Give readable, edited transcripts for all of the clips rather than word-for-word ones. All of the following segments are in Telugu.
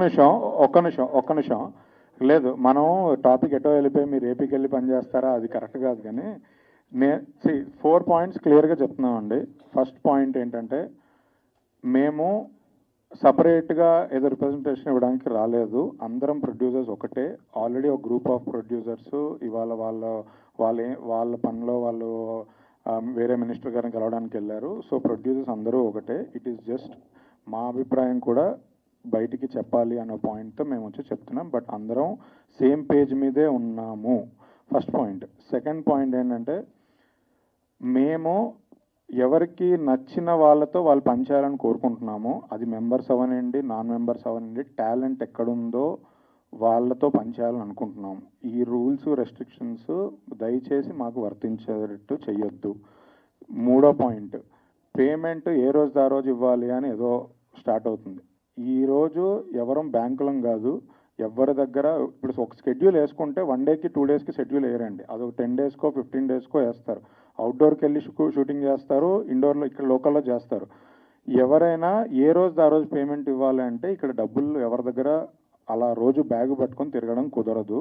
నిమిషం ఒక్క నిమిషం లేదు, మనం టాపిక్ ఎటో వెళ్ళిపోయి మీరు ఏపీకి వెళ్ళి పని చేస్తారా, అది కరెక్ట్ కాదు. కానీ 4 పాయింట్స్ క్లియర్గా చెప్తున్నామండి. ఫస్ట్ పాయింట్ ఏంటంటే, మేము సపరేట్గా ఏదో రిప్రజెంటేషన్ ఇవ్వడానికి రాలేదు. అందరం ప్రొడ్యూసర్స్ ఒకటే. ఆల్రెడీ ఒక గ్రూప్ ఆఫ్ ప్రొడ్యూసర్స్ ఇవాళ వాళ్ళ పనిలో వాళ్ళు వేరే మినిస్టర్ గారిని కలవడానికి వెళ్ళారు. సో ప్రొడ్యూసర్స్ అందరూ ఒకటే. ఇట్ ఈస్ జస్ట్ మా అభిప్రాయం కూడా బయటికి చెప్పాలి అనే పాయింట్తో మేము వచ్చి చెప్తున్నాం. బట్ అందరం సేమ్ పేజ్ మీదే ఉన్నాము. First point. సెకండ్ పాయింట్ ఏంటంటే, మేము ఎవరికి నచ్చిన వాళ్ళతో వాళ్ళు పనిచేయాలని కోరుకుంటున్నాము. అది మెంబర్స్ అవనండి, నాన్ మెంబర్స్ అవనండి, టాలెంట్ ఎక్కడుందో వాళ్ళతో పనిచేయాలని అనుకుంటున్నాము. ఈ రూల్స్ రెస్ట్రిక్షన్స్ దయచేసి మాకు వర్తించేటట్టు చెయ్యొద్దు. మూడో పాయింట్, పేమెంట్ ఏ రోజు ఆ రోజు ఇవ్వాలి అని ఏదో స్టార్ట్ అవుతుంది. ఈరోజు ఎవరం బ్యాంకులం కాదు. ఎవరి దగ్గర ఇప్పుడు ఒక షెడ్యూల్ వేసుకుంటే 1 డేకి 2 డేస్కి షెడ్యూల్ వేయరండి. అదొక 10 డేస్కో 15 డేస్కో వేస్తారు. అవుట్డోర్కి వెళ్ళి షూటింగ్ చేస్తారు, ఇండోర్లో ఇక్కడ లోకల్లో చేస్తారు. ఎవరైనా ఏ రోజు ఆ రోజు పేమెంట్ ఇవ్వాలి అంటే ఇక్కడ డబ్బులు ఎవరి దగ్గర అలా రోజు బ్యాగ్ పట్టుకొని తిరగడం కుదరదు.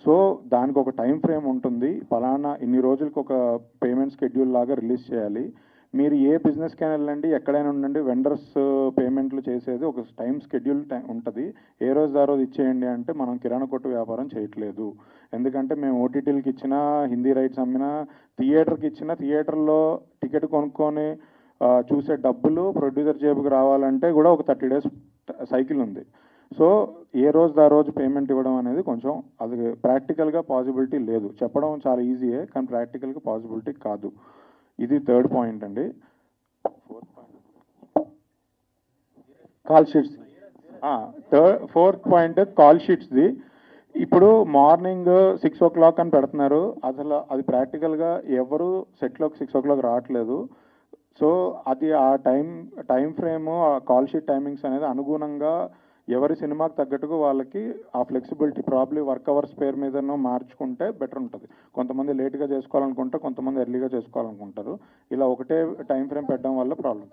సో దానికి ఒక టైం ఫ్రేమ్ ఉంటుంది. ఫలానా ఇన్ని రోజులకి ఒక పేమెంట్ షెడ్యూల్ లాగా రిలీజ్ చేయాలి. మీరు ఏ బిజినెస్కైనా వెళ్ళండి, ఎక్కడైనా ఉండండి, వెండర్స్ పేమెంట్లు చేసేది ఒక టైం షెడ్యూల్ ఉంటుంది. ఏ రోజు ఆ రోజు ఇచ్చేయండి అంటే మనం కిరాణా కొట్టు వ్యాపారం చేయట్లేదు. ఎందుకంటే మేము ఓటీటీలకి ఇచ్చినా, హిందీ రైట్స్ అమ్మినా, థియేటర్కి ఇచ్చినా, థియేటర్లో టికెట్ కొనుక్కొని చూసే డబ్బులు ప్రొడ్యూసర్ జేబుకి రావాలంటే కూడా ఒక 30 డేస్ సైకిల్ ఉంది. సో ఏ రోజు ఆ రోజు పేమెంట్ ఇవ్వడం అనేది కొంచెం అది ప్రాక్టికల్గా పాసిబిలిటీ లేదు. చెప్పడం చాలా ఈజీయే, కానీ ప్రాక్టికల్గా పాసిబిలిటీ కాదు. ఇది థర్డ్ పాయింట్ అండి. Call sheets. Fourth point call షీట్స్ది. ఇప్పుడు మార్నింగ్ 6 o'clock అని పెడుతున్నారు. అసలు అది ప్రాక్టికల్గా ఎవరు సెట్లోకి 6 o'clock రావట్లేదు. సో అది ఆ టైం ఫ్రేము, ఆ కాల్ షీట్ టైమింగ్స్ అనేది అనుగుణంగా ఎవరి సినిమాకి తగ్గట్టుగా వాళ్ళకి ఆ ఫ్లెక్సిబిలిటీ ప్రాబ్లీ వర్క్ అవర్స్ పేరు మీదనో మార్చుకుంటే బెటర్ ఉంటుంది. కొంతమంది లేట్గా చేసుకోవాలనుకుంటే, కొంతమంది ఎర్లీగా చేసుకోవాలనుకుంటారు. ఇలా ఒకటే టైం ఫ్రేమ్ పెట్టడం వల్ల ప్రాబ్లం.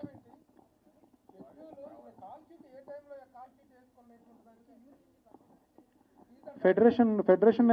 ఫెడరేషన్